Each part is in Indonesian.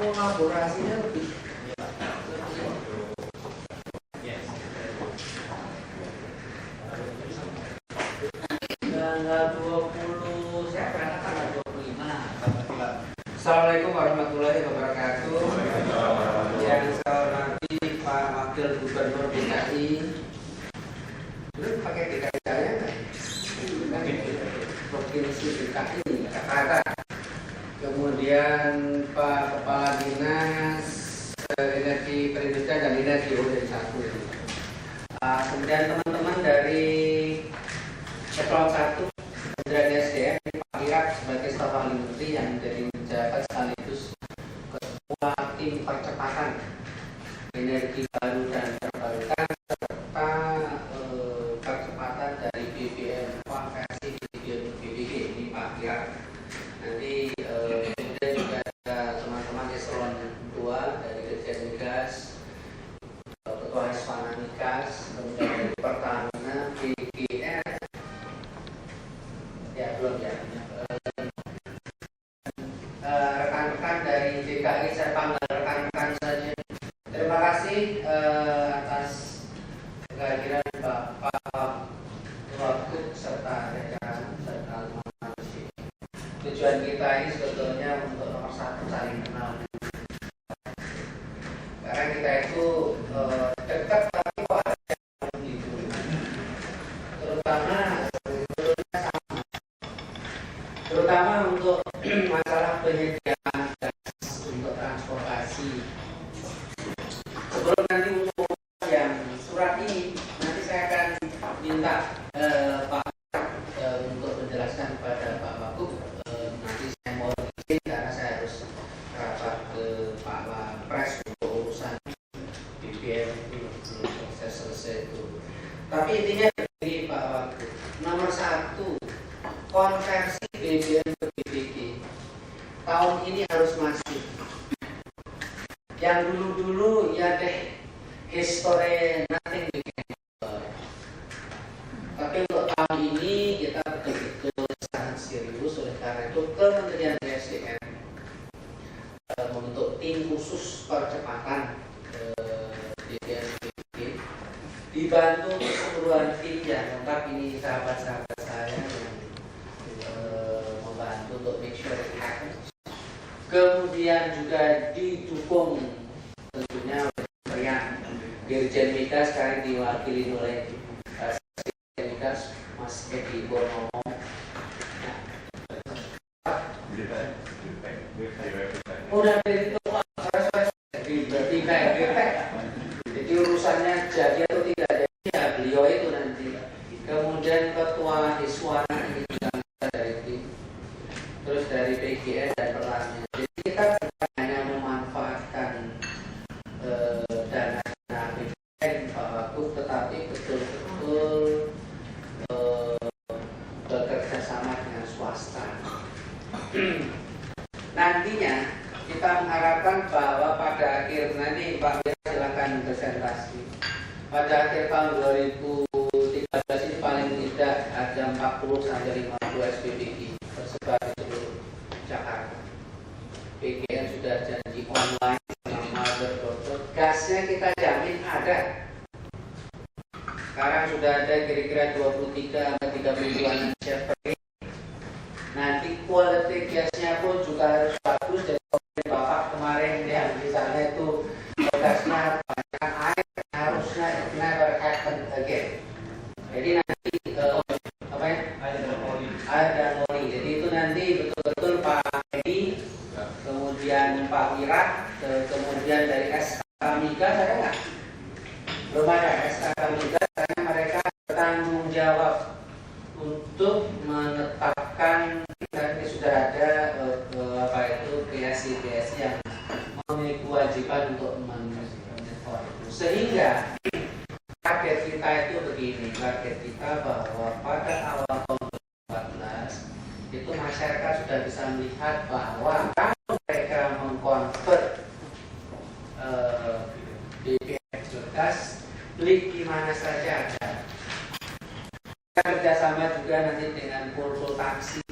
kolaborasinya lebih tanggal 20, saya berangkat tanggal 25. Assalamualaikum warahmatullahi wabarakatuh. Yang saya hormati Pak Wakil Gubernur DKI. Dulu pakai DKI saya kan? Provinsi DKI Jakarta. Kemudian Pak Kepala Dinas Energi Perindustrian dan Energi dari 1. Kemudian teman-teman dari Eselon 1 Kementerian SDM, Pak Irak sebagai staf ahli menteri yang menjadi pejabat sekaligus ketua tim percepatan energi baru dan terbarukan serta percepatan dari BBM konversi BBG ini Pak Irak. Nanti kemudian juga ada teman-teman Eselon 2 dari Dirjen Migas, Ketua Heswana Migas, kemudian dari Pertamina, BGR, ya belum ya. Rekan-rekan dari DKI saya panggil rekan-rekan saja. Terima kasih atas kehadiran Bapak Wagub serta rekan serta teman-teman di sini. Tujuan kita ini sebetulnya untuk nomor 1 saling kenal. Karena kita itu dekat tapi kok ada yang gitu. Terutama untuk masalah penyediaan gas untuk transportasi. Sebelum nanti untuk yang surat ini, nanti saya akan minta Pak untuk menjelaskan kepada Pak Wagub. Nanti saya mau izin karena saya harus rapat ke Pak Wapres untuk urusan BBM itu belum selesai itu. Tapi intinya begini Pak Wagub, nomor 1 konversi BBM ke BBG tahun ini harus masif. Yang dulu-dulu ya deh history nothing begin. Tapi untuk tahun ini kita betul-betul sangat serius. Oleh karena itu Kementerian SDM membentuk tim khusus percepatan BBM BBG dibantu keseluruhan tim yang lengkap. Ini sahabat-sahabat saya yang membantu untuk make sure it happens. Kemudian juga didukung tentunya oleh Kementerian Dirjen Migas sekarang diwakili oleh Dirjen Migas Mas Edi Bonomo. Udah dari itu jadi urusannya jadi atau tidak jadi ya beliau itu nanti. Kemudian Ketua Heswana ini juga dari tim, terus dari PGN dan Pertamina. Jadi kita bukan hanya memanfaatkan dana BBM Pak Wagub, tetapi betul-betul bekerja sama dengan swasta. Nantinya kita mengharapkan bahwa pada akhir nanti Pak Wira silakan presentasi. Pada akhir tahun 2013 ini paling tidak ada 40 sampai 50 SPBG tersebar di seluruh Jakarta. PGN sudah janji online sama mother. Gasnya kita jamin ada. Sekarang sudah ada kira-kira 23 sampai 30-an siap pergi. Nanti kualitas gasnya pun juga harus bagus. Jadi Bapak kemarin yang di sana itu gasnya banyak air, harusnya never happen again. Jadi nanti apa ya? Air dan oli. Jadi itu nanti betul-betul Pak Edi, kemudian Pak Wirak, kemudian dari SK Migas ada nggak? Belum ada SK Migas karena mereka bertanggung jawab untuk menetapkan. Nanti sudah ada apa itu PSI yang memiliki kewajiban untuk monitor itu. Sehingga target kita itu begini, target kita bahwa pada awal tahun 2014 itu masyarakat sudah bisa melihat bahwa kalau mereka mengkonvert BBM gas, klik di mana saja ada. kerjasama juga nanti dengan pool taksi.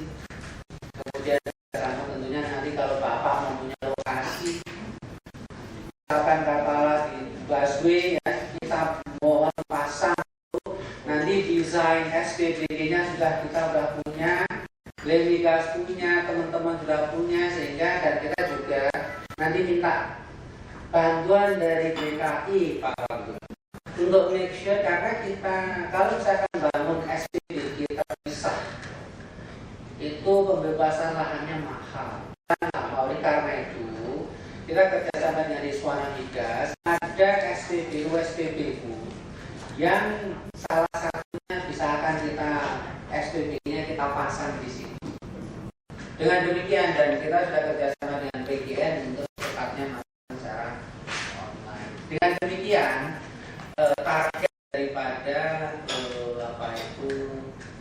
Kemudian kerjasama tentunya nanti kalau Bapak mempunyai lokasi, misalkan katalah di busway ya, kita mohon pasang nanti desain SPBG-nya kita sudah punya, Lemigas punya, teman-teman sudah punya, sehingga dan kita juga nanti minta bantuan dari DKI Pak Wagub untuk make sure, karena kita kalau misalkan bangun SPBG kita bisa, itu pembebasan lahannya mahal. Oleh karena itu kita kerjasama dengan Iswana Migas, ada SPBU yang salah satunya bisa akan kita SPBG-nya kita pasang di sini. Dengan demikian, dan kita sudah kerjasama dengan PGN untuk cepatnya masuk secara online. Dengan demikian, target daripada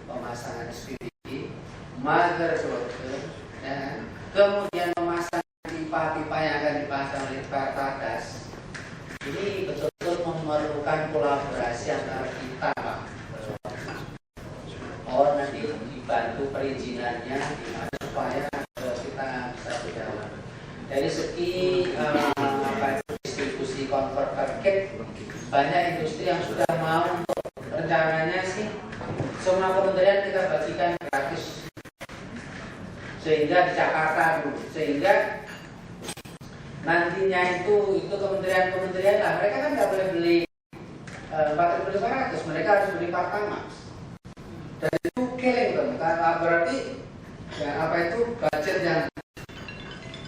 pemasangan SPBG, mother daughter, dan kemudian memasang pipa-pipa yang akan dipasang oleh Pertagas, ini betul-betul memerlukan kolaborasi antara kita, Pak. Nanti dibantu perizinannya gimana supaya kita bisa berjalan. Dari segi distribusi converter kit, banyak industri yang sudah mau untuk rencananya sih semua kementerian kita bagikan gratis, sehingga di Jakarta dulu, sehingga nantinya itu kementerian-kementerian lah, mereka kan nggak boleh beli 4.500, mereka harus beli Pertamax. Dan itu killing teman, berarti ya, budget yang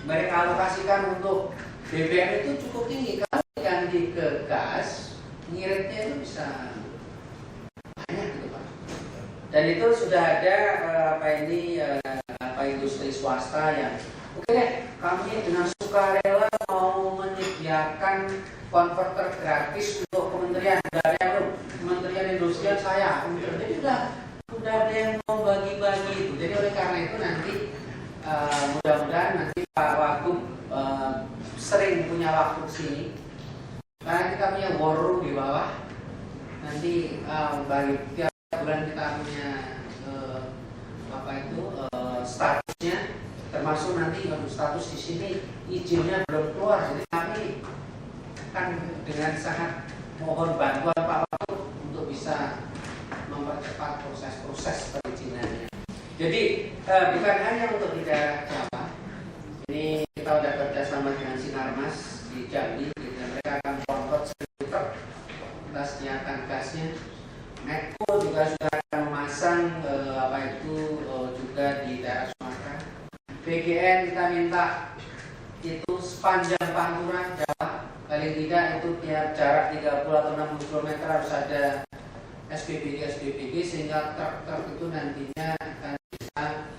mereka alokasikan untuk BBM itu cukup tinggi. Kalau diganti ke gas, ngiritnya itu bisa banyak gitu Pak. Dan itu sudah ada industri swasta yang oke deh, kami dengan sukarela mau menyediakan konverter gratis untuk kementerian industrian saya. Jadi sudah ada yang mau bagi-bagi itu. Jadi oleh karena itu nanti mudah-mudahan nanti Pak Wagub sering punya waktu ke sini. Karena kita punya war room di bawah. Nanti bagi tiap bulan kita punya statusnya, termasuk nanti status di sini izinnya belum keluar. Jadi kami akan dengan sangat mohon bantuan Pak Wagub untuk bisa mempercepat proses perizinannya. Jadi bukan hanya untuk di daerah Jawa. Ini kita sudah kerjasama dengan Sinarmas di Jambi. Mereka akan convert 1.000 truk. Kita sediakan gasnya. Medco juga sudah akan memasang juga di daerah Sumatera. PGN kita minta itu sepanjang Pantura Jawa, paling tidak itu tiap jarak 30 atau 60 km harus ada SPBG sehingga truk itu nantinya akan bisa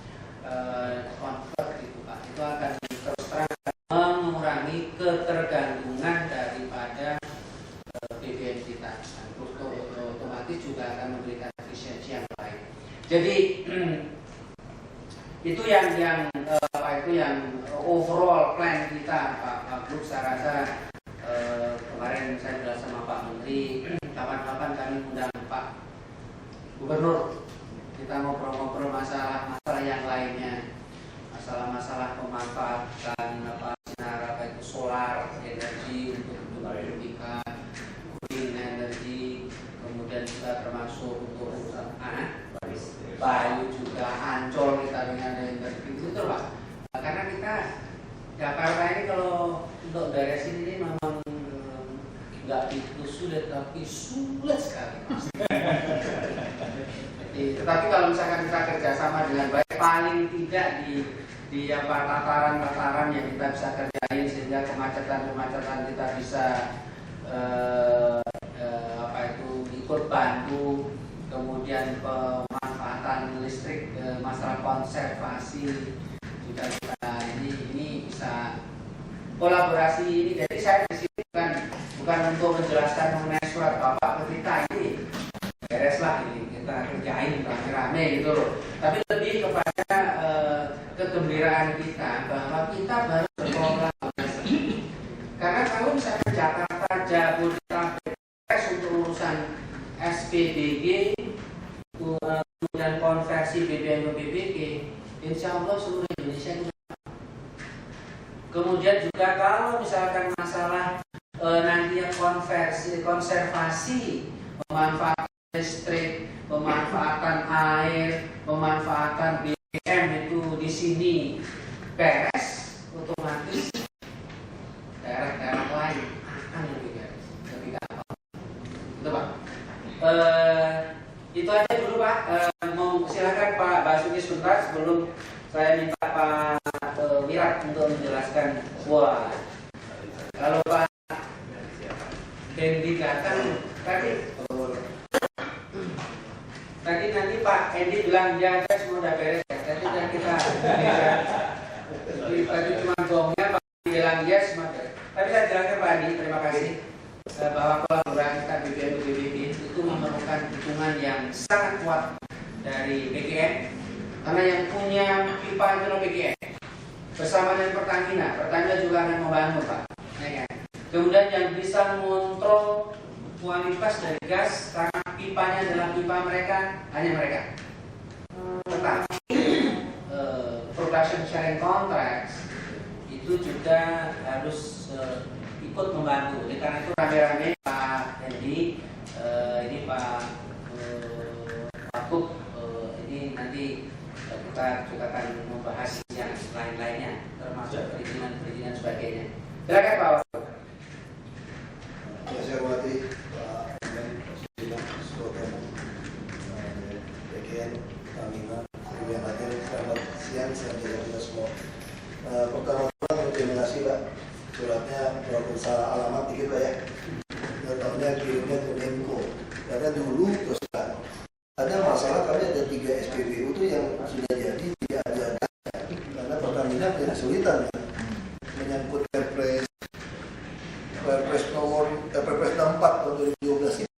convert gitu Pak. Itu akan terus terang mengurangi ketergantungan daripada BBM kita. Otomatis juga akan memberikan efisiensi yang baik. Jadi itu yang overall plan kita Pak Wagub. Saya rasa kemarin saya bilang sama Pak Menteri, kapan-kapan kami undang Pak Gubernur, kita ngobrol-ngobrol masalah yang lainnya, masalah pemanfaatan sinar solar energi untuk pendidikan, green energy, kemudian juga termasuk untuk urusan Bayu juga, Ancol kita dengan energi itu Pak. Karena kita Jakarta ini kalau untuk beresin ini memang nggak begitu sulit, tapi sulit sekali. Tetapi kalau misalkan kita kerjasama dengan baik, paling tidak di tataran yang kita bisa kerjain, sehingga kemacetan kita bisa ikut bantu, kemudian pemanfaatan listrik, masalah konservasi juga kita ini bisa kolaborasi ini. Jadi saya di sini bukan untuk menjelaskan mengenai surat Bapak ke kita, ini bereslah ini kita kerjain rame-rame gitu loh. Tapi lebih kepada kegembiraan kita bahwa kita baru berkolaborasi. Karena kalau misalnya Jakarta, Jabodetabek untuk urusan SPBG realisasi BPNU BPG, insya Allah seluruh Indonesia itu. Kemudian juga kalau misalkan masalah nantinya konservasi, pemanfaatan listrik, pemanfaatan air, pemanfaatan BBM itu di sini beres, otomatis daerah-daerah lain akan lebih beres, lebih gampang. Itu Pak. Itu aja dulu Pak. Mau silakan Pak Basuki sebentar sebelum saya minta Pak Wirat untuk menjelaskan. Wah, kalau Pak Dendi datang tadi nanti Pak Endi bilang ya semua udah beres ya. Tadi udah kita tadi cuma gongnya Pak bilang yes semua beres. Tapi saya jelaskan Pak Andi, terima kasih bahwa kolaborasi BPNU BPG itu memerlukan dukungan yang sangat kuat dari BGN, karena yang punya pipa itu adalah BGN bersama dengan Pertamina juga akan membangun Pak. Ya, kan? Kemudian yang bisa mengontrol kualitas dari gas karena pipanya adalah pipa mereka, hanya mereka. Tetapi production sharing contracts itu juga harus ikut membantu. Oleh karena itu rame-rame Pak Hendi, ini Pak Wakub, ini nanti kita juga akan membahas yang lain-lainnya, termasuk perizinan sebagainya. Silakan Pak Wakub. Ya, saya hormati Pak Presiden BGN, Pertamina, yang hadir. Selamat siang, saya jaga kita semua. Pertama-tama terima kasih Pak. Suratnya walaupun salah alamat dikit Pak ya. Datangnya kirimnya ke Menko. Karena dulu terus terang ada masalah kami ada 3 SPBU itu yang sudah jadi tidak ada karena Pertamina tidak kesulitan ya. Menyangkut Perpres nomor Perpres 64 tahun 2012 itu.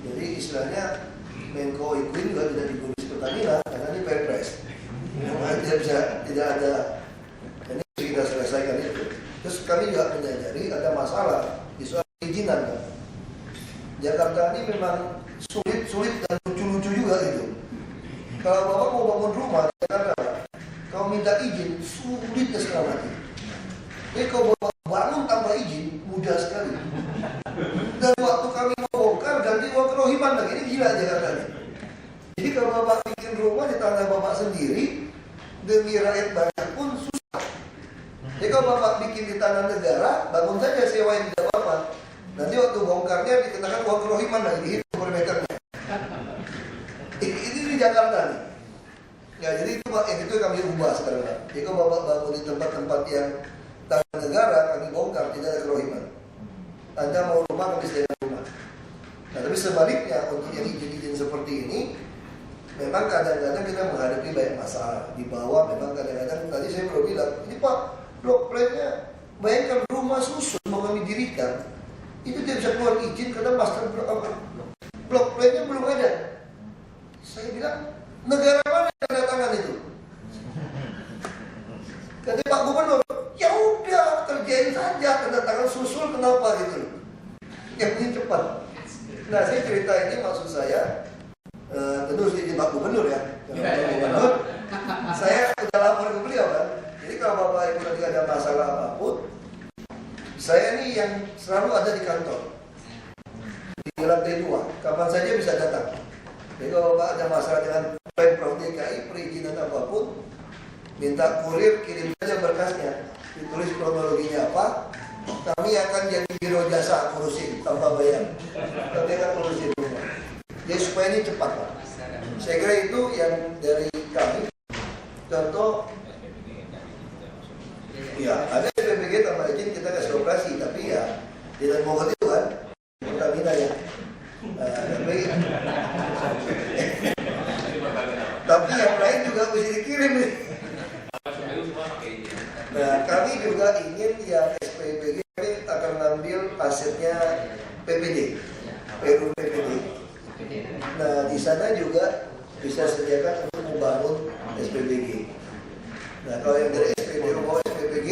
Jadi istilahnya Menko Ikuin juga tidak digunakan Pertamina karena ini Perpres. Tidak ada. Ini kita selesaikan itu. Terus kami juga menyadari ada masalah di soal perizinan kan. Jakarta ini memang sulit dan lucu-lucu juga itu. Kalau Bapak mau bangun rumah di Jakarta, kalau minta izin sulit sekali lagi. Jadi kalau Bapak bangun tanpa izin mudah sekali. Dan waktu kami mau bongkar ganti uang kerohiman lagi, ini gila Jakarta ini. Jadi kalau Bapak bikin rumah di tanah Bapak sendiri demi rakyat banyak pun susah. Jadi kalau Bapak bikin di tanah negara, bangun saja sewain tidak apa-apa. Nanti waktu bongkarnya dikenakan uang kerohiman lagi, dihitung per meternya. Ini di Jakarta nih. Ya, jadi itu kami ubah sekarang. Jadi kalau Bapak bangun di tempat-tempat yang tanah negara, kami bongkar, tidak ada kerohiman. Anda mau rumah, kami sediakan rumah. Nah, tapi sebaliknya untuk yang izin-izin seperti ini, memang kadang-kadang kita menghadapi banyak masalah. Di bawah memang kadang-kadang, tadi saya baru bilang, ini Pak, blok plan-nya, bayangkan rumah susun mau kami dirikan, itu tidak bisa keluar izin karena master blok plan-nya belum ada. Saya bilang, negara mana yang tanda tangan itu? Kata Pak Gubernur, ya udah kerjain saja tanda tangan susul, kenapa gitu? Yang ini cepat. Nah, saya cerita ini maksud saya, tentu izin Pak Gubernur ya. Pak Gubernur, saya udah lapor ke beliau kan. Jadi kalau Bapak Ibu nanti ada masalah apapun, saya ini yang selalu ada di kantor di lantai 2, kapan saja bisa datang. Jadi kalau Bapak ada masalah dengan Pemprov DKI, perizinan apapun, minta kurir kirim saja berkasnya, ditulis kronologinya apa, kami akan jadi biro jasa ngurusin tanpa bayar. Kami akan ngurusin rumah. Jadi supaya ini cepat Pak. Saya kira itu yang dari kami. Contoh, ya ada SPBG tanpa izin kita kasih operasi, tapi ya tidak mau itu kan Pertamina ya. Tapi yang lain juga mesti dikirim nih. Nah, kami juga ingin yang SPBG akan ngambil asetnya PPD, Peru PPD. Nah, di sana juga bisa sediakan untuk membangun SPBG. Nah, kalau yang dari rumah SPBG,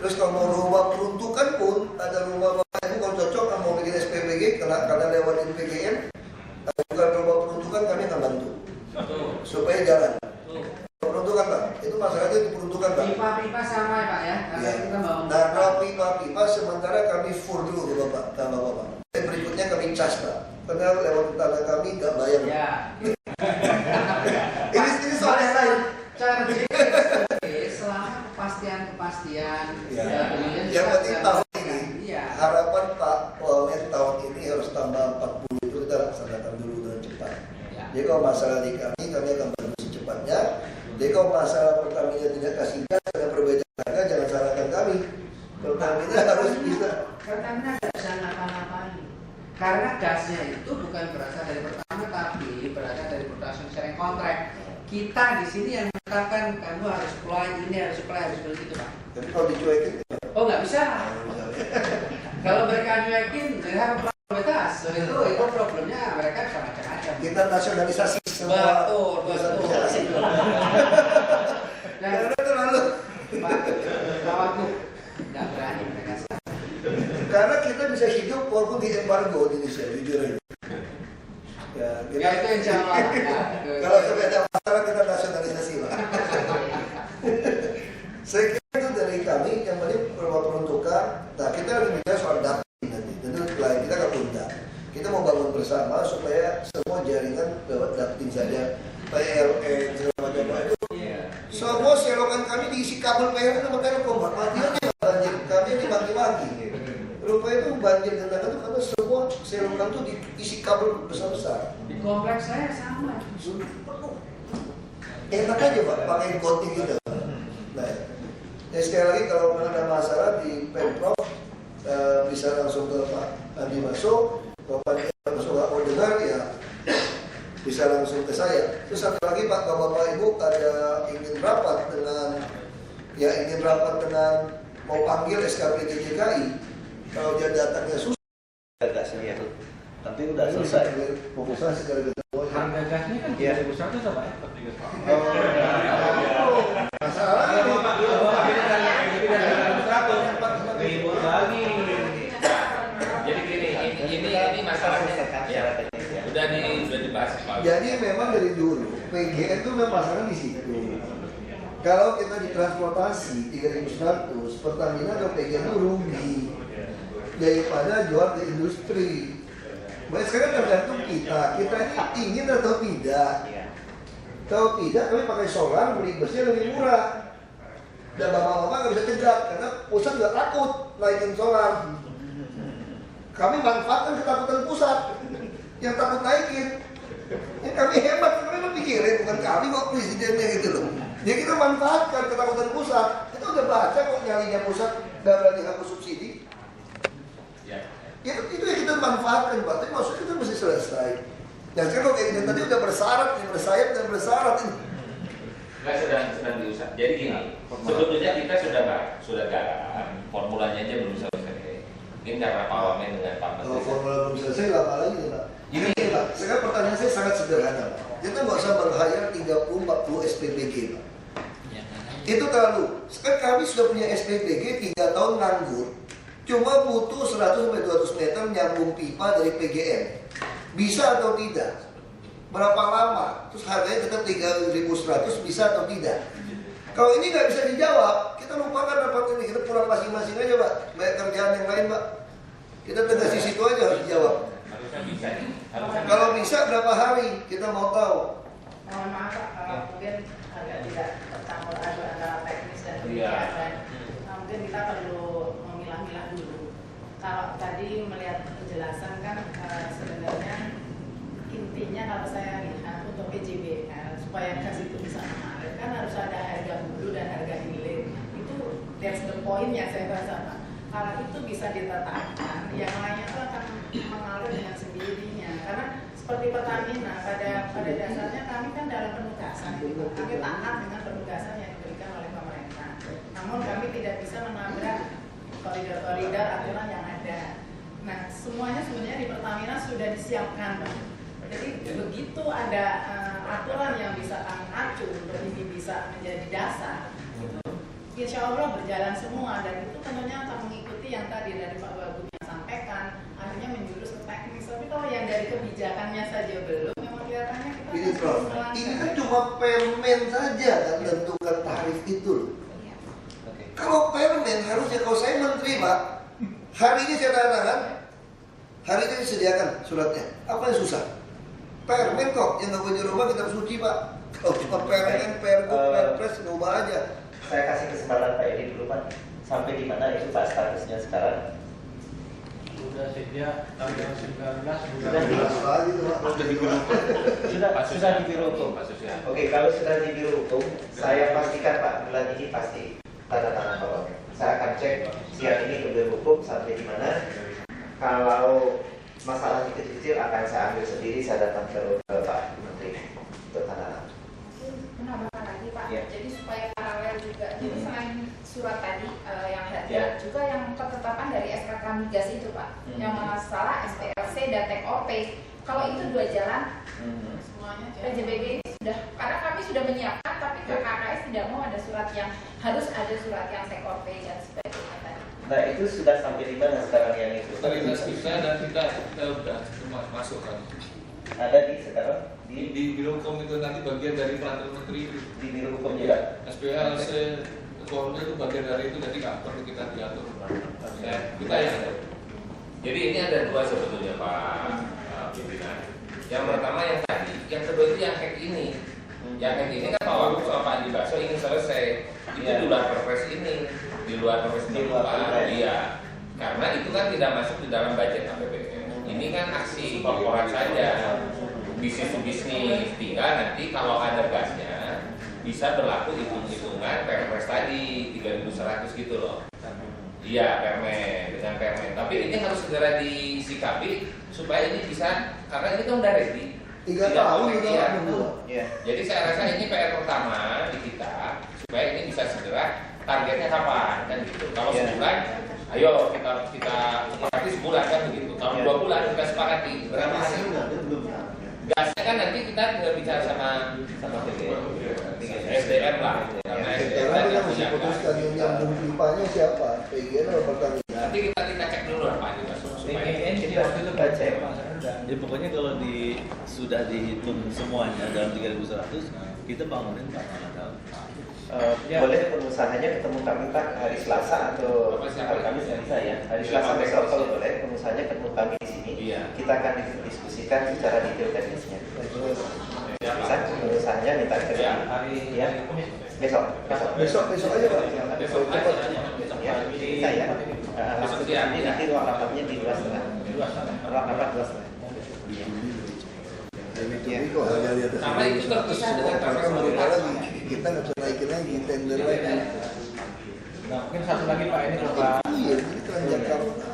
terus kalau mau rumah peruntukan pun ada rumah Bapak Ibu kalau cocok mau bikin SPBG karena lewatin PGN, bukan rumah peruntukan kami akan bantu supaya Ini soal yang lain. Charging selama kepastian Ya. kemudian Yang penting juga- tahun ini, Iya. harapan Pak Wamen tahun ini harus tambah 40 itu kita laksanakan dulu dengan cepat. Ya. Jadi kalau masalah di kami akan bantu secepatnya. Jadi kalau masalah Pertamina tidak kasih gas karena perbedaan harga, jangan salahkan kami. Pertamina harus bisa. Pertamina nggak bisa ngapa-ngapain. Karena gasnya itu bukan berasal dari Pertamina, tapi berasal dari production sharing contract. Kita di sini yang mengatakan kamu harus supply ini, harus supply, harus begitu Pak. Tapi kalau dicuekin, Oh nggak bisa. Kalau mereka nyuekin, mereka prioritas. So, itu problemnya mereka bisa macam-macam. kita nasionalisasi semua. Betul. Dan Karena terlalu. Pak Wagub nggak berani mereka. Karena kita bisa hidup walaupun di embargo di Indonesia, jujur aja. Ya, Ya itu insya Allah. kalau sampai ada masalah kita nasionalisasi lah. Saya kira itu dari kami yang penting peruntukan. Nah kita harus bicara soal ducting nanti. Tentu lain kita akan undang. Kita mau bangun bersama supaya semua jaringan lewat ducting saja. PLN segala macam itu. Semua selokan kami diisi kabel PLN sama Telkom. Matiannya banjir kami dimaki-maki. Rupanya itu banjir genangan itu karena semua selokan itu diisi kabel besar-besar. Di kompleks saya sama. Enak aja Pak, pakai gonting gitu. Nah, ya sekali lagi kalau ada masalah di Pemprov bisa langsung ke Pak Andi Masuk. Kalau Pak Andi Masuk nggak mau dengar ya bisa langsung ke saya. Terus satu lagi Pak, Bapak Ibu ada ingin rapat dengan mau panggil SKPD DKI. Kalau dia datangnya susah. Agak serius, tapi udah selesai. Fokusnya segera ketemu. Harga gasnya kan Iya. 3.100 apa ya? Masalah Ribut lagi. Jadi gini, ini masalahnya ya, udah dibahas Pak. Jadi memang dari dulu PGN itu memang masalah di situ. Kalau kita di transportasi 3.100, Pertamina atau PGN itu rugi daripada jual ke industri. Baik sekarang tergantung kita ini ingin atau tidak. Kalau tidak, kami pakai solar, beli busnya lebih murah. Dan bapak-bapak nggak bisa tegak karena pusat nggak takut naikin solar. Kami manfaatkan ketakutan pusat yang takut naikin. Ya, kami hebat, kami berpikirin bukan kami kok presidennya gitu loh. Ya kita manfaatkan ketakutan pusat. Kita udah baca kok nyalinya pusat nggak berani hapus subsidi. Ya. Itu yang kita manfaatkan Pak. Tapi maksudnya itu mesti selesai. Dan sekarang kalau kayak gini tadi udah bersyarat, bersayap dan bersyarat ini. Nggak sedang diusah. Jadi gini, sebetulnya kita sudah garap, formulanya aja belum selesai. Mungkin karena Pak Wamen dengan Pak Kalau Menteri. formula belum selesai, lama lagi nih Pak. Ini Pak, sekarang pertanyaan saya sangat sederhana Pak. Kita nggak usah meng-hire 30-40 SPPG Pak. Itu terlalu. Sekarang kami sudah punya SPPG 3 tahun nganggur. Cuma butuh 100-200 meter nyambung pipa dari PGN. Bisa atau tidak? Berapa lama? Terus harganya tetap 3.100, bisa atau tidak? Kalau ini nggak bisa dijawab, kita lupakan rapat ini. Kita pulang masing-masing aja Pak. Banyak kerjaan yang lain Pak. Kita tegas di situ aja harus dijawab. Harusnya bisa nih. Harusnya Kalau bisa berapa hari? Kita mau tahu. Mohon maaf Pak, kalau mungkin agak tidak tercampur aduk antara teknis dan Iya. kebijakan. Nah, mungkin kita perlu memilah-milah dulu. Kalau tadi melihat penjelasan kan sebenarnya intinya kalau saya lihat untuk PJB supaya gas itu bisa mengalir kan harus ada harga hulu dan harga hilir. Itu that's the point-nya saya rasa Pak. Kalau itu bisa ditetapkan, yang lainnya itu akan mengalir dengan sendirinya. Karena seperti Pertamina pada dasarnya kami kan dalam penugasan, kami taat dengan penugasan yang diberikan oleh pemerintah. Namun kami tidak bisa menabrak koridor-koridor aturan yang ada. Nah, semuanya sebenarnya di Pertamina sudah disiapkan, Pak. Jadi begitu ada aturan yang bisa kami acu untuk ini bisa menjadi dasar, itu insya Allah berjalan semua dan itu tentunya akan mengikuti yang tadi dari Pak Wagub yang sampaikan, akhirnya menjurus ke teknis. Tapi kalau yang dari kebijakannya saja belum, memang kelihatannya kita Ini masih Prof, melanggar. ini kan cuma permen saja kan tentukan tarif itu loh. Kalau permen harusnya kalau saya menteri Pak, hari ini saya tanyakan, hari ini disediakan suratnya. Apa yang susah? Permen kok yang nggak punya rumah kita suci Pak. Kalau cuma permen, pergub, perpres ubah aja. Saya kasih kesempatan Pak Edi dulu Pak. Sampai di mana itu Pak statusnya sekarang? Sudah sejak tanggal 19 Sudah di- Lagi tuh Pak. Sudah di biro hukum. Pak Susya. Oke, kalau sudah di biro hukum, saya pastikan Pak bulan ini pasti tanda tangan tolong. Saya akan cek siang ini ke biro hukum sampai di mana. Kalau masalahnya kecil-kecil akan saya ambil sendiri, saya datang ke Pak Menteri untuk tanda tangan. Menambahkan lagi Pak, Ya. jadi supaya paralel juga. Jadi selain surat tadi yang hadir, Ya. juga yang ketetapan dari SKK Migas itu Pak, yang masalah SPLC dan take OP. Kalau itu dua jalan, Semuanya PJBG ini sudah, karena kami sudah menyiapkan, tapi KKKS tidak mau ada surat yang harus ada surat yang take OP dan sebagainya tadi. Nah itu sudah sampai di mana sekarang yang itu? Otoritas kita dan kita sudah masukkan Ada di sekarang di biro hukum itu nanti bagian dari peraturan menteri itu. di biro hukum juga. SPLC formnya itu bagian dari itu, jadi nggak perlu kita diatur. Kita yang atur. Jadi ini ada dua sebetulnya Pak pimpinan. Yang pertama yang tadi, yang kedua itu yang hack ini. Yang hack ini kan Pak Wagub sama Pak Andi Baso ingin selesai. Itu Iya. di luar perpres ini, di luar perpres Di luar perpres. Iya. Karena itu kan tidak masuk di dalam budget APBN. Ini kan aksi korporat saja, bisnis to bisnis. Tinggal nanti kalau ada gasnya bisa berlaku hitung-hitungan perpres tadi 3.100 gitu loh. Iya, permen dengan permen. Tapi ini harus segera disikapi supaya ini bisa, karena ini kan udah ready. 3 Tidak tahun boleh, juga iya. nggak nunggu. Iya. Jadi saya rasa ini PR pertama di kita supaya ini bisa segera, targetnya kapan kan gitu. Kalau Iya. sebulan, ayo kita sepakati sebulan kan begitu. Kalau Iya. 2 bulan kita sepakati berapa hasil? Gasnya kan nanti kita tinggal bicara sama SDM lah, karena SDM Sekarang kita yang mesti punya gas. putuskan yang nyambung pipanya siapa, PGN atau Pertamina. Nanti kita cek dulu lah Pak Andi Baso supaya PGN jadi waktu itu Baca ya, Pak Sarda. Jadi pokoknya kalau sudah dihitung semuanya dalam 3.100, kita bangunin Pak Ramadhan. Ya. Boleh pengusahanya ketemu kami Pak hari Selasa atau Apa siapa? hari Kamis yang bisa ya? Hari Iya, Selasa Pak. besok kalau boleh pengusahanya ketemu kami di sini. Iya. Kita akan diskusikan secara detail teknisnya. Ya, Pak. Bisa pengusahanya minta kerja. Ya. Hari Ya. Besok. Besok aja Pak. Besok Cepat. aja. Ya, bisa ya. Besok siang, ya. Nanti ruang rapatnya di 2,5. Ruang rapat 2,5. Ini kok harga di atas Sama itu terpisah dengan perpres mereka pemerintah. lagi, kita nggak bisa naikin lagi, tender lagi. Nah, mungkin satu lagi Pak, ini ke Pak. Iya, ini Transjakarta.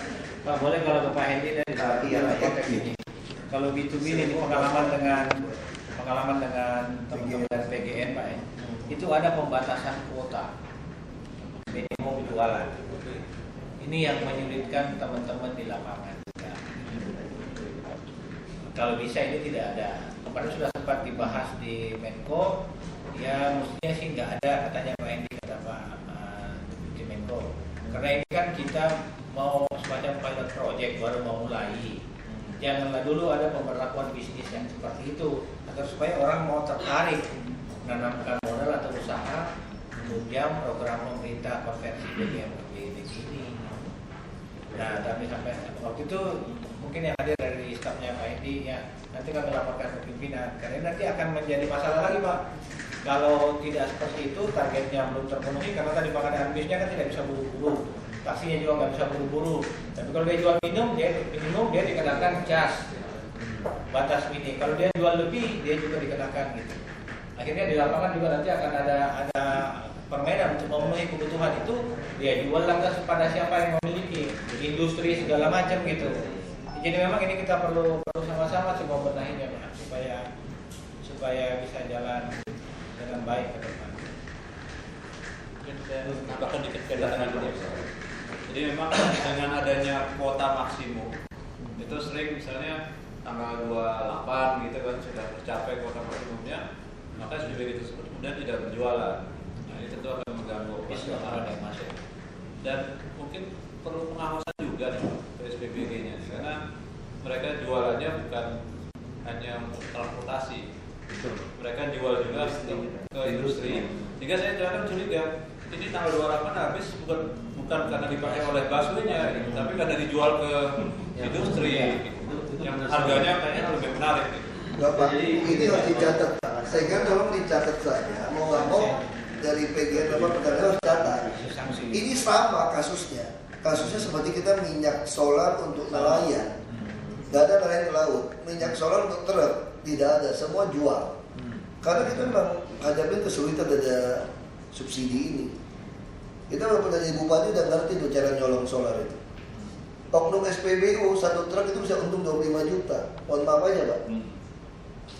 Pak boleh kalau ke Pak Hendy dari Iya, Pak. konteks ini. Kalau B2B ini pengalaman dengan teman-teman dari PGN Pak ya. Itu ada pembatasan kuota minimum jualan. Ini yang menyulitkan teman-teman di lapangan. Ya. Kalau bisa ini tidak ada. Kemarin sudah sempat dibahas di Menko. Ya mestinya sih nggak ada katanya Pak Hendy, kata Pak di Menko. Karena ini kan kita mau semacam pilot project baru mau mulai. Janganlah dulu ada pemberlakuan bisnis yang seperti itu, agar supaya orang mau tertarik menanamkan modal atau usaha menunjang program pemerintah konversi BBM ke begini. Nah, tapi sampai waktu itu mungkin yang hadir dari stafnya Pak Hendy ya nanti kami laporkan ke pimpinan, karena nanti akan menjadi masalah lagi Pak. Kalau tidak seperti itu, targetnya belum terpenuhi karena tadi makanan habisnya kan tidak bisa buru-buru. Taksinya juga nggak bisa buru-buru. Tapi kalau dia jual minum dia dikenakan cas batas mini. Kalau dia jual lebih, dia juga dikenakan gitu. Akhirnya di lapangan juga nanti akan ada permainan untuk memenuhi kebutuhan itu. Dia jual lantas pada siapa yang memiliki, industri segala macam gitu. Jadi memang ini kita perlu sama-sama coba benahinya Pak, supaya bisa jalan dengan baik ke depan. Bahkan dikit kedatangan dulu. Jadi memang dengan adanya kuota maksimum itu sering misalnya tanggal 28 gitu kan sudah tercapai kuota maksimumnya, maka SPBG tersebut kemudian tidak berjualan. Nah, ini tentu akan mengganggu operasional yang masuk. dan mungkin perlu pengawasan juga nih ke SPBG-nya karena mereka jualannya bukan hanya untuk transportasi, mereka jual juga ke industri. Sehingga saya jangan curiga ini tanggal 28 habis bukan karena dipakai oleh busway-nya, gitu, tapi karena dijual ke industri gitu, yang harganya kayaknya lebih menarik. Gitu. Bapak, ini harus dicatat. Saya kira tolong dicatat saja. Mau nggak mau dari PGN apa perdagangan harus catat. Ini sama kasusnya. Kasusnya seperti kita minyak solar untuk nelayan. Nggak ada nelayan ke laut. Minyak solar untuk truk tidak ada. Semua jual. Karena kita memang hadapin kesulitan ada subsidi ini. Kita walaupun dari bupati udah ngerti tuh cara nyolong solar itu. Oknum SPBU satu truk itu bisa untung 25 juta. Mohon maaf aja Pak.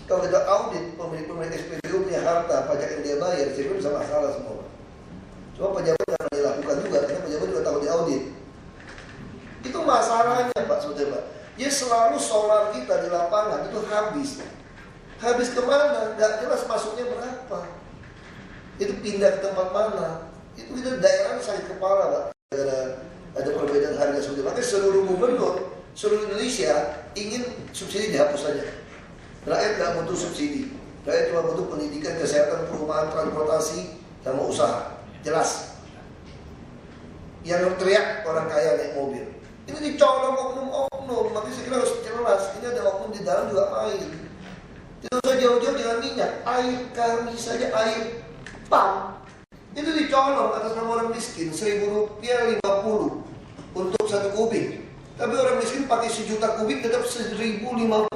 Kalau kita audit pemilik SPBU punya harta pajak yang dia bayar, saya bisa masalah semua. Cuma pejabat nggak dilakukan juga, karena pejabat juga takut diaudit. Itu masalahnya Pak, saudara Pak. Jadi selalu solar kita di lapangan itu habis. Habis kemana? Nggak jelas masuknya berapa. Itu pindah ke tempat mana? Itu kita daerah sakit kepala Pak. Ada perbedaan harga subsidi. Makanya seluruh gubernur, seluruh Indonesia ingin subsidi dihapus saja. Rakyat nggak butuh subsidi. Rakyat cuma butuh pendidikan, kesehatan, perumahan, transportasi, sama usaha. Jelas. Yang teriak orang kaya naik mobil. Ini dicolong oknum-oknum. Makanya saya kira harus jelas. Ini ada oknum di dalam juga main. Tidak usah jauh-jauh dengan minyak. Air kami saja, air pam. Itu dicolong atas nama orang miskin. Rp1.000 50 untuk 1 kubik. Tapi orang miskin pakai 1 juta kubik tetap 1.050.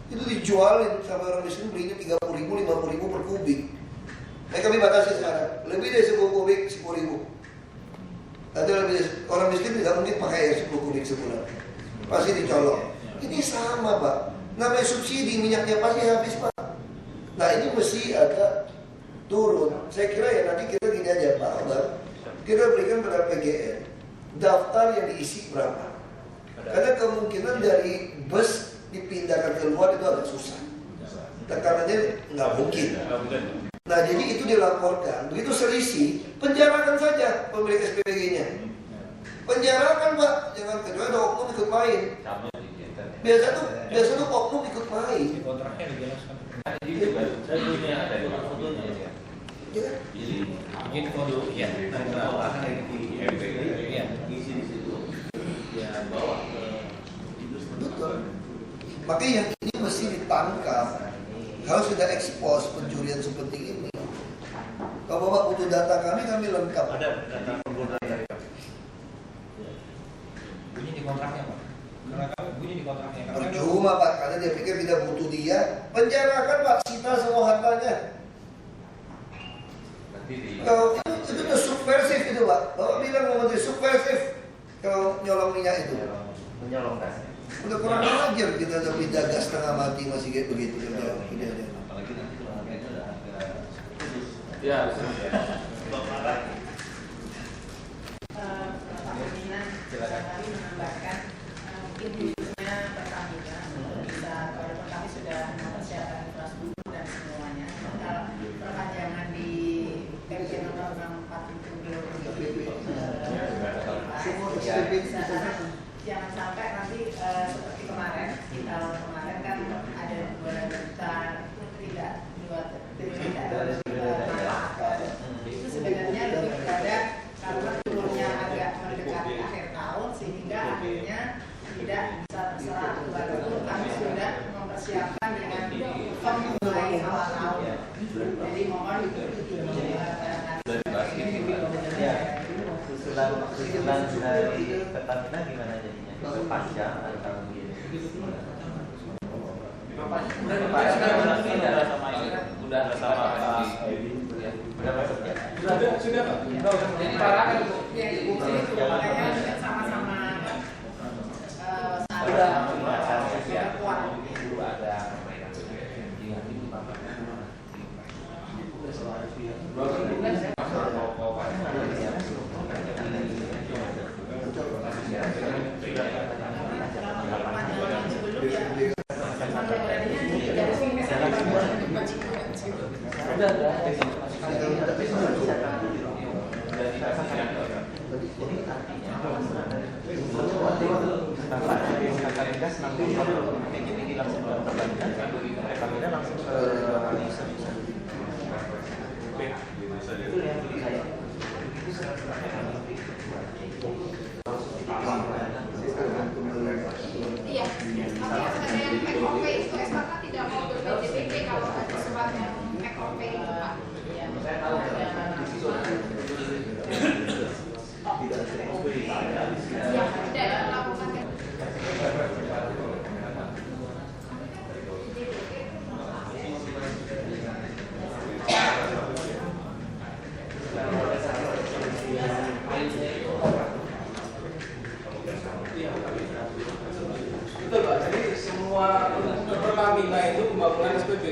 Itu dijualin sama orang miskin belinya 30.000, 50.000 per kubik. Kami batasi sekarang. Lebih dari 10 kubik 10.000. Ada lebih orang miskin tidak mungkin pakai air 10 kubik sebulan. Pasti dicolong. Ini sama Pak. Namanya subsidi minyaknya pasti habis Pak. Nah ini mesti ada turun. Saya kira ya nanti kita gini aja Pak Akbar. Kita berikan pada PGN daftar yang diisi berapa. Karena kemungkinan dari bus dipindahkan ke luar itu agak susah. Tekanannya nggak mungkin. Nah jadi itu dilaporkan. Begitu selisih, penjarakan saja pemilik SPBG-nya. Penjarakan Pak, jangan kedua ada oknum ikut main. Biasa tuh oknum ikut main. Kontraknya dijelaskan. Saya punya fotonya ya. Izin foto ya. Iya. Isi di situ. Ya bawa ke industri. Betul. Makanya yang ini mesti ditangkap. Harus kita ekspos pencurian seperti ini. Kalau Bapak butuh data kami lengkap. Ada data penggunaan dari kami. Bunyi di kontraknya Pak. Karena kami bunyi di kontraknya. Percuma Pak, karena dia pikir kita butuh dia. Penjarakan Pak, sita semua hartanya. Kalau itu udah subversif itu Pak. Bapak bilang mau menteri subversif kalau nyolong minyak itu. Menyolong gas. Udah kurang ajar kita udah pindah gas setengah mati masih kayak begitu. Apalagi nanti kalau harganya ada harga khusus. Ya. Bapak Pimpinan kami menambahkan mungkin khususnya Pertamina bisa, walaupun kami sudah mempersiapkan infrastruktur dan semuanya. Kalau perpanjangan di PP nomor 64 jangan sampai nanti seperti kemarin, di tahun kemarin kan ada 2 juta tidak itu sebenarnya lebih kepada karena turunnya agak mendekati akhir tahun sehingga akhirnya tidak bisa terserah walaupun kami sudah mempersiapkan dengan mulai awal tahun. Jadi mohon itu Susulan dari Pertamina gimana jadinya? Panjang atau begini? Udah sama. Udah masuknya? Sudah. makanya sama-sama kuat. Iya, tapi yang ada yang take away itu SPK tidak mau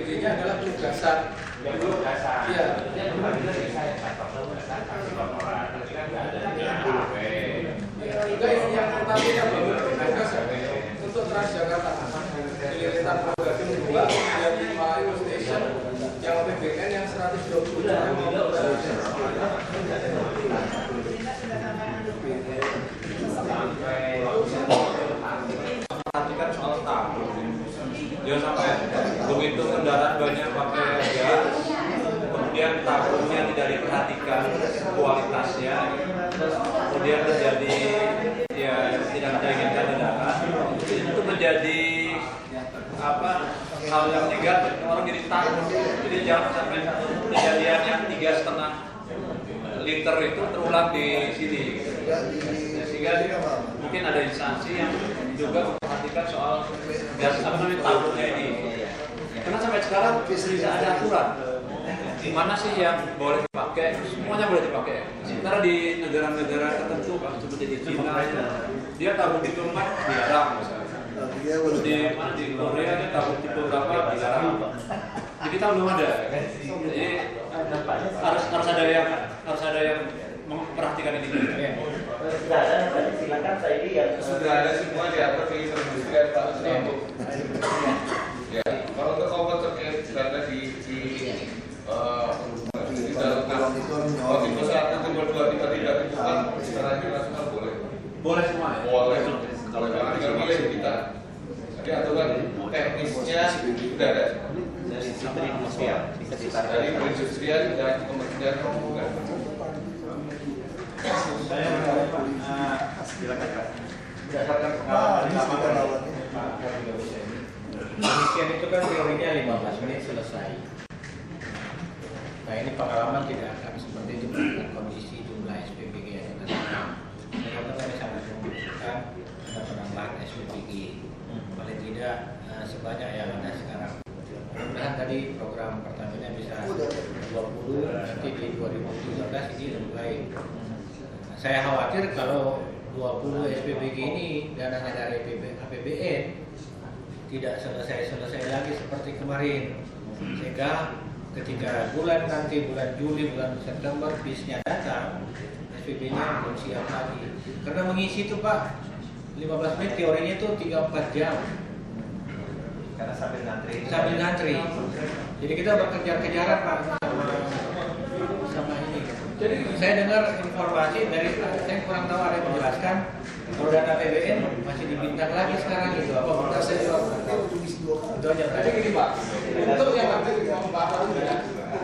SPBG-nya adalah penugasan. Penugasan. Iya. Apabila saya kantor penugasan kasih laporan, tapi kan nggak ada di HP. Juga yang pertamanya bangun penugasan untuk Transjakarta. Giliran Program 2 ada 5 station yang APBN yang 120 Perhatikan soal tabung. Jangan sampai begitu kendaraan banyak pakai gas, kemudian tabungnya tidak diperhatikan kualitasnya, kemudian terjadi ya tidak kita inginkan kendaraan, itu menjadi hal yang negatif, orang jadi takut. Jadi jangan sampai kejadian yang 3,5 liter itu terulang di sini. Sehingga mungkin ada instansi yang juga memperhatikan soal gas tabungnya ini. Karena sampai sekarang tidak ada aturan. Di mana sih yang boleh dipakai? Semuanya boleh dipakai. Sementara di negara-negara tertentu seperti di China, dia tabung tipe 4 dilarang misalnya. Di mana di Korea dia tabung tipe berapa dilarang. Di kita belum ada. Jadi harus ada yang memperhatikan ini. Sudah ada, silakan saya yang sudah ada semua diatur di perindustrian Pak. Ya, kalau untuk kompor terkait data di dalam tipe 1, tipe 2, tipe 3 itu kan secara internasional boleh. Boleh semua ya? Boleh. Kalau tinggal milih kita. Jadi aturan teknisnya sudah ada. dari perindustrian di sekitar Dari perindustrian dan kementerian perhubungan. Saya silakan Pak. Berdasarkan pengalaman Demikian itu kan teorinya 15 menit selesai. Nah ini pengalaman tidak akan seperti itu dengan kondisi jumlah SPBG yang kita sekarang. Ternyata kami sangat membutuhkan ada penambahan SPBG. Paling tidak sebanyak yang ada sekarang. Mudah-mudahan tadi program Pertamina bisa 20, nanti di 2017 ini lebih baik. Saya khawatir kalau 20 SPBG ini dananya dari APBN tidak selesai-selesai lagi seperti kemarin, sehingga ketika bulan Juli, bulan September bisnya datang, SPB-nya belum siap lagi. Karena mengisi itu Pak, 15 menit teorinya itu 3-4 jam. karena sambil ngantri. Jadi kita berkejar-kejaran Pak sama ini. Jadi saya dengar informasi dari, saya kurang tahu ada yang menjelaskan kalau dana APBN masih dibintang lagi sekarang gitu. Apa benar saya jawab? Itu aja. Jadi gini Pak, untuk yang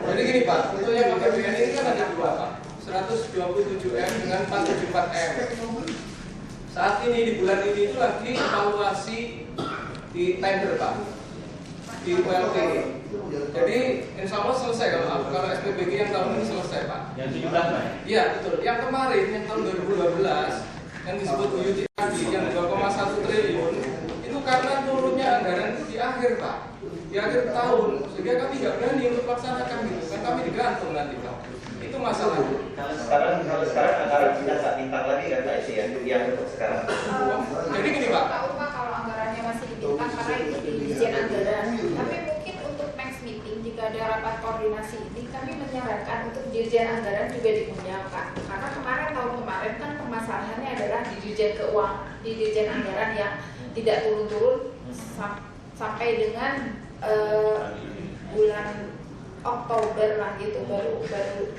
jadi gini Pak, untuk yang APBN ini kan ada dua Pak, 127M dengan 474M. Saat ini di bulan ini itu lagi evaluasi di tender Pak, di ULT. Jadi insya Allah selesai kalau SPBG yang tahun ini selesai Pak. Yang 17 Pak? Iya betul. Yang kemarin yang tahun 2012 yang disebut UUT tadi yang 2,1 triliun itu karena turunnya anggaran itu di akhir Pak, di akhir tahun, sehingga kami nggak berani untuk melaksanakan gitu kan, kami digantung nanti Pak. Itu masalahnya. Kalau sekarang anggaran sudah nggak bintang lagi kan Pak Isi ya, yang untuk sekarang. Jadi gini Pak. Tahu Pak kalau anggarannya masih dibintang karena itu di Dirjen Anggaran. Tapi mungkin untuk next meeting jika ada rapat koordinasi ini kami menyarankan untuk Dirjen Anggaran juga diundang Pak. Karena tahun kemarin kan permasalahannya adalah di Dirjen Keuangan, di Dirjen Anggaran yang tidak turun-turun sampai dengan bulan Oktober lah gitu baru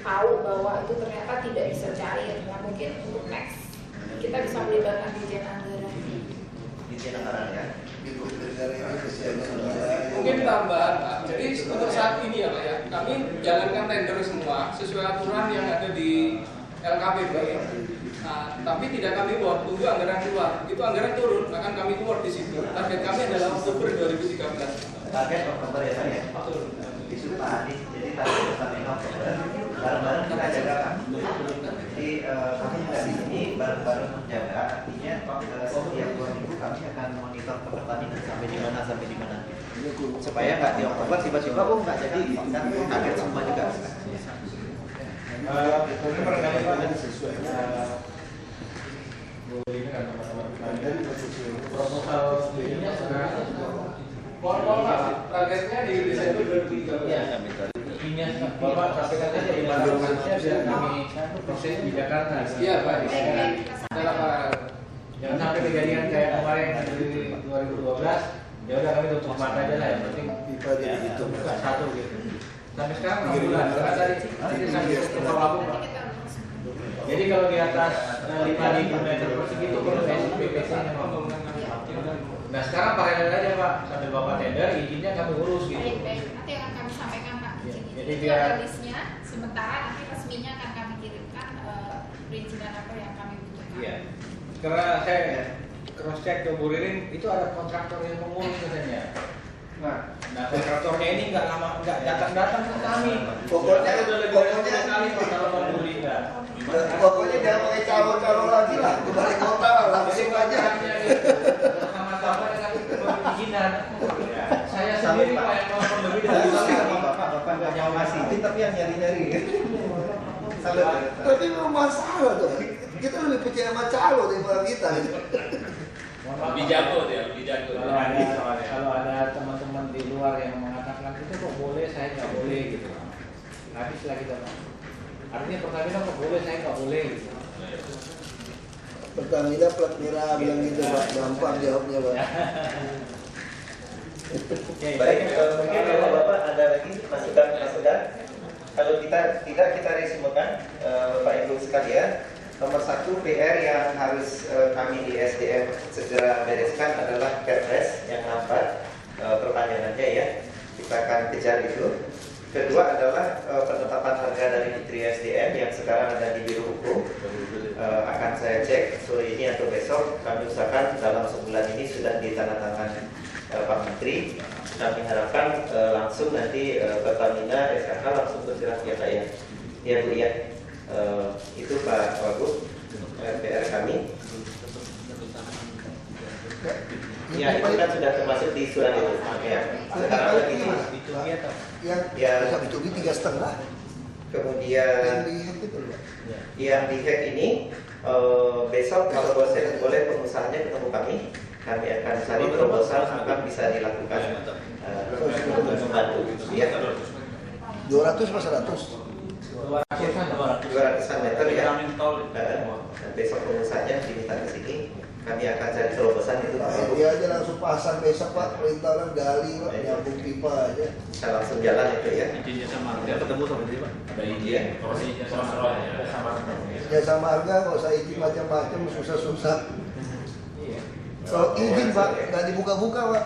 tahu bahwa itu ternyata tidak bisa cair. Nah mungkin untuk next kita bisa melibatkan Dirjen Anggaran. Dirjen Anggaran ya. Mungkin tambahan Pak. Jadi untuk saat ini ya Pak ya, kami jalankan tender semua sesuai aturan yang ada di LKPP. Nah, tapi tidak kami buat, tunggu anggaran keluar. Itu anggaran turun, akan kami keluar di situ. Target kami adalah Oktober 2013. Target Oktober ya Pak ya. Isu Pak Adi, jadi target sampai Oktober. Bareng-bareng kita jaga Pak. Jadi kami juga di sini bareng-bareng menjaga. Artinya setiap 2 minggu kami akan monitor ke Pertamina sampai di mana. Supaya nggak di Oktober tiba-tiba nggak jadi kan kaget semua juga. Ini barangkali sesuai proposal ini sudah Formal Pak, targetnya di Desember 2013. Iya, intinya Bapak sampaikan saja di mana prosesnya biar kami proses di Jakarta. Iya Pak, di Baik, Pak. Jangan sampai kejadian kayak kemarin di 2012. Ya udah kami tutup mata aja lah, yang penting Pipa dia dihitung. bukan satu gitu. Sampai sekarang 6 bulan, karena tadi sampai ke Pawabu Pak. Jadi kalau di atas 5.000 meter persegi itu perlu SPPC-nya Pak. Nah sekarang paralel aja Pak, sambil Bapak tender, izinnya kami urus gitu. Baik, nanti akan kami sampaikan Pak. Iya, Izin jadi itu biar- ada listnya, sementara nanti resminya akan kami kirimkan perizinan apa yang kami butuhkan. Iya. Karena saya cross check ke Bu Ririn, itu ada kontraktor yang mengurus katanya. Nah kontraktornya ini nggak datang ke kami. Pokoknya udah lebih dari 10 kali Pak kalau mau beli nggak. Pokoknya jangan pakai calon-calon lagi lah, ke balik kota lah, langsung aja. Sama-sama dengan perizinan. Saya sendiri Pak yang mau membeli dari Bapak nggak nyawa ngasih, tapi yang nyari-nyari. Tapi memang masalah dong. Kita lebih percaya sama calo daripada kita. Lebih jago dia, lebih jago. Kalau ada teman-teman di luar yang mengatakan itu kok boleh, saya nggak boleh gitu. Habislah kita Pak. Artinya Pertamina kok boleh, saya nggak boleh gitu. Pertamina plat merah bilang gitu Pak, gampang jawabnya Pak. Baik, mungkin kalau Bapak ada lagi masukan. Kalau kita tidak, kita resumekan Bapak Ibu sekalian. Nomor 1 PR yang harus kami di SDM segera bereskan adalah Perpres yang lambat perpanjangannya ya. Kita akan kejar itu. Kedua adalah penetapan harga dari Menteri SDM yang sekarang ada di Biro Hukum. Akan saya cek sore ini atau besok. Kami usahakan dalam sebulan ini sudah ditandatangani Pak Menteri. Kami harapkan langsung nanti Pertamina SKK langsung bergerak ya Pak ya. Ya Bu ya. Itu Pak Wagub PR kami. Ya itu kan sudah termasuk di surat itu. Ya. Sekarang lagi Yang bisa B2B 3,5. kemudian Yang di hack itu Pak. yang di hack ini besok kalau boleh pengusahanya ketemu kami akan cari proposal akan bisa dilakukan untuk membantu ya 200 mas 100. 200-an meter ya. Besok pengusahanya diminta ke sini kami akan cari terobosan itu Dia aja langsung pasang besok Pak, perintah orang gali Pak, nyambung pipa aja. bisa langsung jalan itu ya. Izinnya sama dia ketemu sama dia Pak. Ada izin, prosesnya sama. Jasa marga nggak usah izin macam-macam, susah-susah. Kalau izin Pak, nggak dibuka-buka Pak.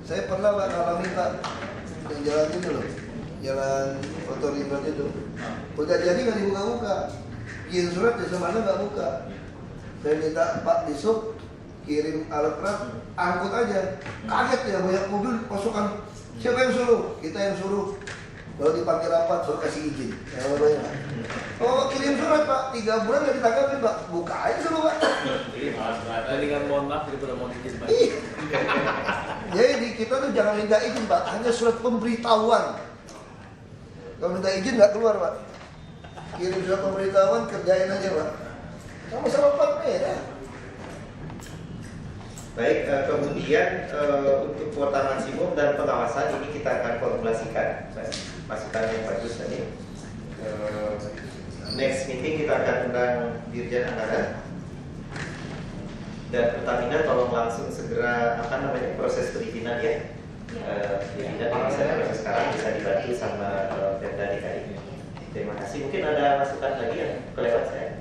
Saya pernah Pak ngalamin Pak, yang jalan itu loh, jalan otoritas itu. Udah jadi nggak dibuka-buka, kirim surat jasa marga nggak buka. Saya minta Pak Disub kirim alat berat, angkut aja. Kaget ya banyak mobil pasukan. Siapa yang suruh? Kita yang suruh. Kalau dipanggil rapat suruh kasih izin. Oh kirim surat Pak, 3 bulan nggak ditanggapi Pak. Buka aja dulu Pak. Mendingan mohon maaf daripada mohon izin Pak. Jadi kita tuh jangan minta izin Pak, hanya surat pemberitahuan. Kalau minta izin nggak keluar Pak. Kirim surat pemberitahuan, kerjain aja Pak. Sama-sama plat merah. Baik, kemudian untuk kuota maksimum dan pengawasan ini kita akan formulasikan masukan yang bagus tadi. Next meeting kita akan undang Dirjen Anggaran dan Pertamina tolong langsung segera proses perizinan ya. Perizinan yang bisa proses sekarang bisa dibantu sama Pemda DKI. Terima kasih. Mungkin ada masukan lagi yang kelewat saya.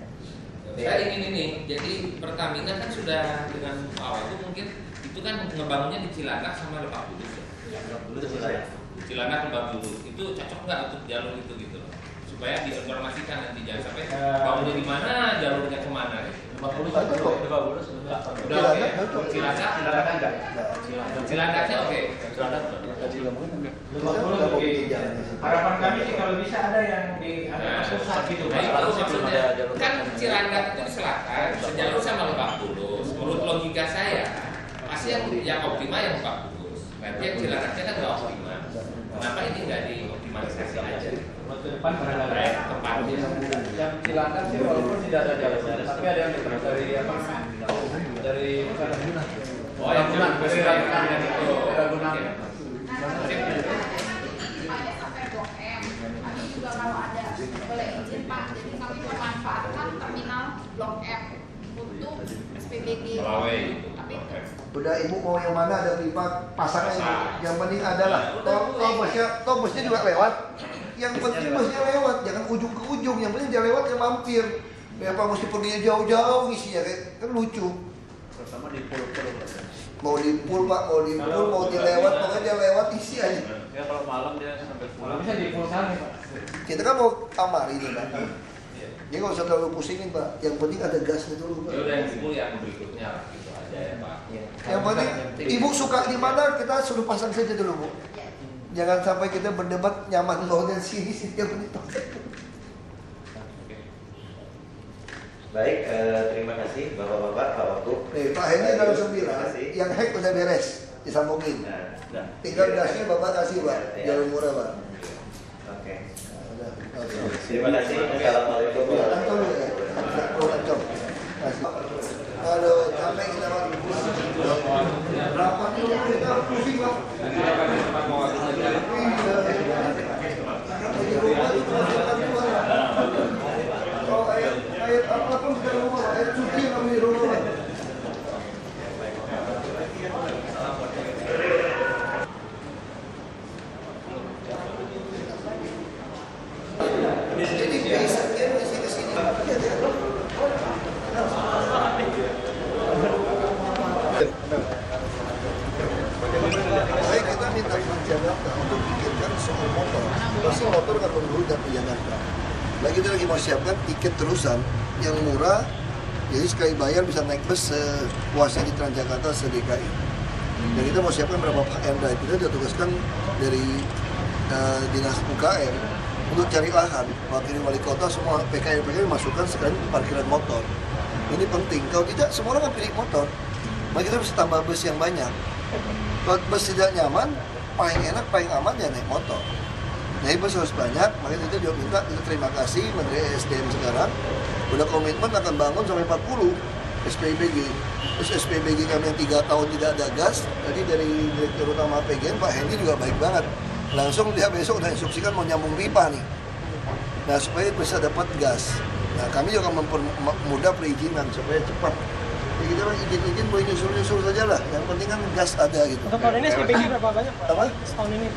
Saya ingin ini, jadi Pertamina kan sudah dengan awal itu mungkin itu kan ngebangunnya di Cilandak sama Lebak Bulus ya. Cilandak Lebak Bulus itu cocok nggak untuk jalur itu gitu loh, supaya diinformasikan nanti jangan sampai bangunnya di mana jalurnya kemana gitu. Lebak Bulus udah Udah oke. Cilandaknya oke. Harapan kami sih kalau bisa ada yang di pusat gitu. Nah itu maksudnya kan Cilandak itu di selatan, sejalur sama Lebak Bulus. Menurut logika saya pasti yang optimal yang Lebak Bulus. Berarti yang Cilandaknya kan nggak optimal. Kenapa ini nggak dioptimalisasi aja? Ke depan tempatnya. Yang Cilandak sih walaupun tidak ada jalur, tapi ada yang dari apa? Dari Oh yang dari Ragunan itu. Ragunan. Pak, jadi kami memanfaatkan terminal Blok M untuk SPBG. Melawai. Tapi Udah ibu mau yang mana ada pipa pasang aja. Yang penting adalah toh busnya juga lewat. Yang penting busnya lewat, jangan ujung ke ujung. Yang penting dia lewat, dia mampir. Kenapa mesti perginya jauh-jauh ngisinya kan lucu. Pertama di pulau-pulau. Mau di pool Pak, mau di pool, mau dilewat, pokoknya dia lewat isi aja. Ya kalau malam dia sampai pulang. Bisa di full sana Pak. Kita kan mau kamar ini Pak. Jadi nggak usah terlalu pusingin Pak. Yang penting ada gasnya dulu Pak. Ya udah yang dulu yang berikutnya lah gitu aja ya Pak. Yang penting ibu suka di mana kita suruh pasang saja dulu Bu. Jangan sampai kita berdebat nyaman loh dan sini yang penting. Baik, terima kasih Bapak-Bapak, Pak Wagub. Nih Pak Hendy dalam 9, Terima kasih. yang hack udah beres, disambungin. Nah, Tinggal gasnya Bapak kasih Pak, jalur murah Pak. Oke. Udah, oke. Terima kasih. Assalamualaikum Antum warahmatullahi ya? wabarakatuh. Oh, antum. Kasih. Aduh, sampai kita berapa dulu kita pusing Pak. Di rumah itu masih kalau air apapun di rumah, air suci yang di rumah. Jadi bisa dia masih kesini. Baik, kita minta Jakarta untuk pikirkan soal motor. Pasti motor kan menurut dari Jakarta. Lagi kita lagi mau siapkan tiket terusan yang murah, jadi sekali bayar bisa naik bus sepuasnya di Transjakarta se-DKI. Dan kita mau siapkan berapa pakaian drive. Kita sudah tugaskan dari dinas UKM untuk cari lahan. Wakil wali kota semua PKL masukkan sekarang parkiran motor. Ini penting. Kalau tidak semua orang pilih motor. Maka kita bisa tambah bus yang banyak. Kalau bus tidak nyaman, paling enak, paling aman ya naik motor. Nah, bus harus banyak, makanya kita juga minta, kita terima kasih Menteri SDM sekarang udah komitmen akan bangun sampai 40 SPBG. Terus SPBG kami yang 3 tahun tidak ada gas, jadi dari Direktur Utama PGN Pak Hendy juga baik banget. Langsung dia besok udah instruksikan mau nyambung pipa nih. Nah, supaya bisa dapat gas. Nah, kami juga mempermudah perizinan supaya cepat. Ya, kita izin-izin boleh nyusul-nyusul saja lah. Yang penting kan gas ada gitu. Untuk tahun ini SPBG berapa banyak Pak? Apa? Tahun ini